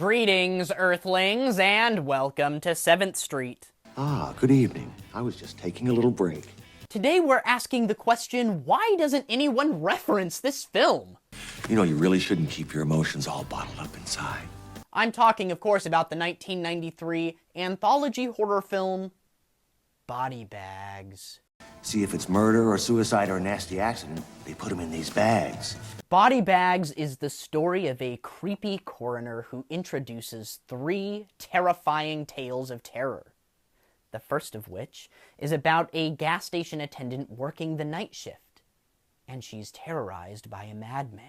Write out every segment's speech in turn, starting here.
Greetings, Earthlings, and welcome to 7th Street. Ah, good evening. I was just taking a little break. Today we're asking the question, why doesn't anyone reference this film? You know, you really shouldn't keep your emotions all bottled up inside. I'm talking, of course, about the 1993 anthology horror film, Body Bags. See, if it's murder or suicide or a nasty accident, they put them in these bags. Body Bags is the story of a creepy coroner who introduces 3 terrifying tales of terror. The first of which is about a gas station attendant working the night shift, and she's terrorized by a madman.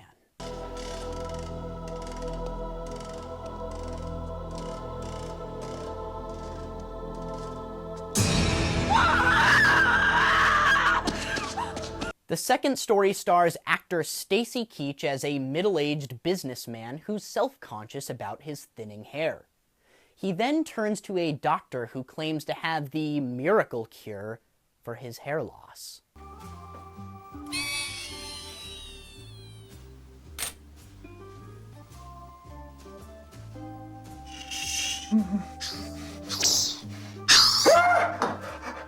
The second story stars actor Stacy Keach as a middle-aged businessman who's self-conscious about his thinning hair. He then turns to a doctor who claims to have the miracle cure for his hair loss.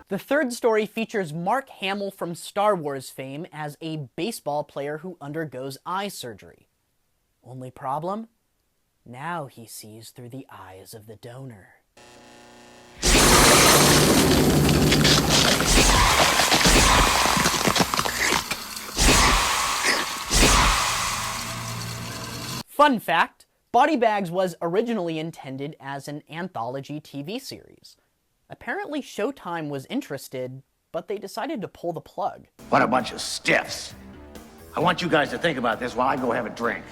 The third story features Mark Hamill from Star Wars fame as a baseball player who undergoes eye surgery. Only problem? Now he sees through the eyes of the donor. Fun fact, Body Bags was originally intended as an anthology TV series. Apparently Showtime was interested, but they decided to pull the plug. What a bunch of stiffs. I want you guys to think about this while I go have a drink.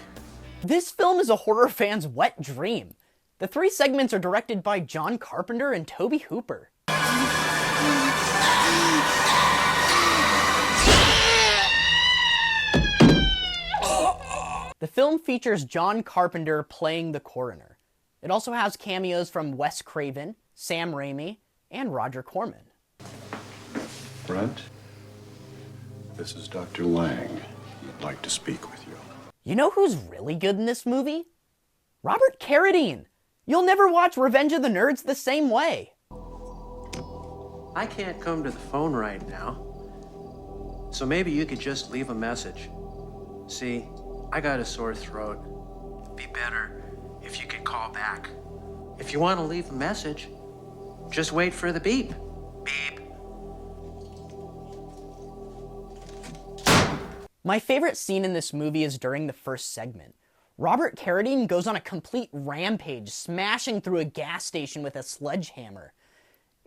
This film is a horror fan's wet dream. The 3 segments are directed by John Carpenter and Tobe Hooper. The film features John Carpenter playing the coroner. It also has cameos from Wes Craven, Sam Raimi, and Roger Corman. Brent, this is Dr. Lang. I'd like to speak with you. You know who's really good in this movie? Robert Carradine. You'll never watch Revenge of the Nerds the same way. I can't come to the phone right now, so maybe you could just leave a message. See, I got a sore throat. It'd be better if you could call back. If you want to leave a message, just wait for the beep. Beep. My favorite scene in this movie is during the first segment. Robert Carradine goes on a complete rampage, smashing through a gas station with a sledgehammer.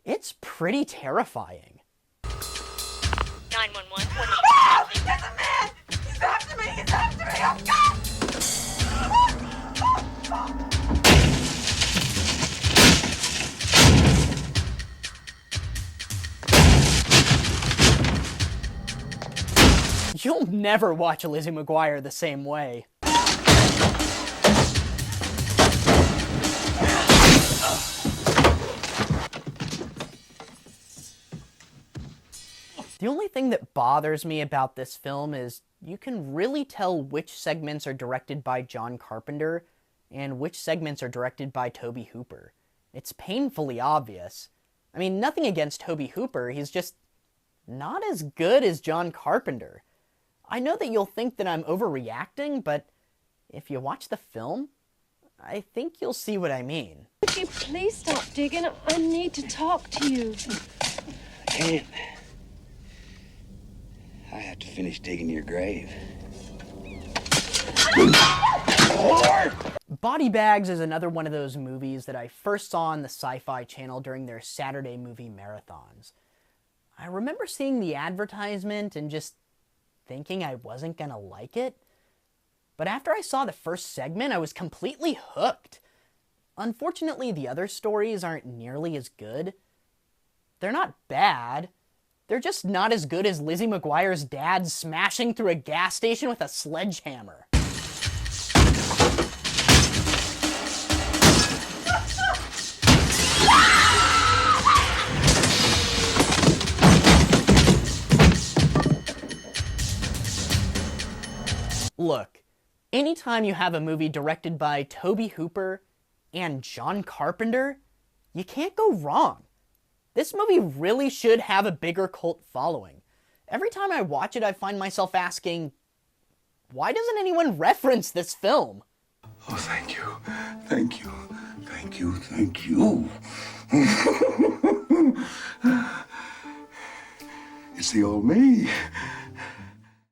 It's pretty terrifying. 911. Oh, there's a man! He's after me! He's after me! Oh, God! You'll never watch Lizzie McGuire the same way. The only thing that bothers me about this film is you can really tell which segments are directed by John Carpenter and which segments are directed by Tobe Hooper. It's painfully obvious. I mean, nothing against Tobe Hooper, he's just not as good as John Carpenter. I know that you'll think that I'm overreacting, but if you watch the film, I think you'll see what I mean. Would you please stop digging? I need to talk to you. I can't. I have to finish digging your grave. Body Bags is another one of those movies that I first saw on the Sci-Fi Channel during their Saturday movie marathons. I remember seeing the advertisement and just thinking I wasn't gonna like it. But after I saw the first segment, I was completely hooked. Unfortunately, the other stories aren't nearly as good. They're not bad. They're just not as good as Lizzie McGuire's dad smashing through a gas station with a sledgehammer. Look, anytime you have a movie directed by Tobe Hooper, and John Carpenter, you can't go wrong. This movie really should have a bigger cult following. Every time I watch it, I find myself asking, why doesn't anyone reference this film? Oh, thank you. Thank you. Thank you. Thank you. It's the old me.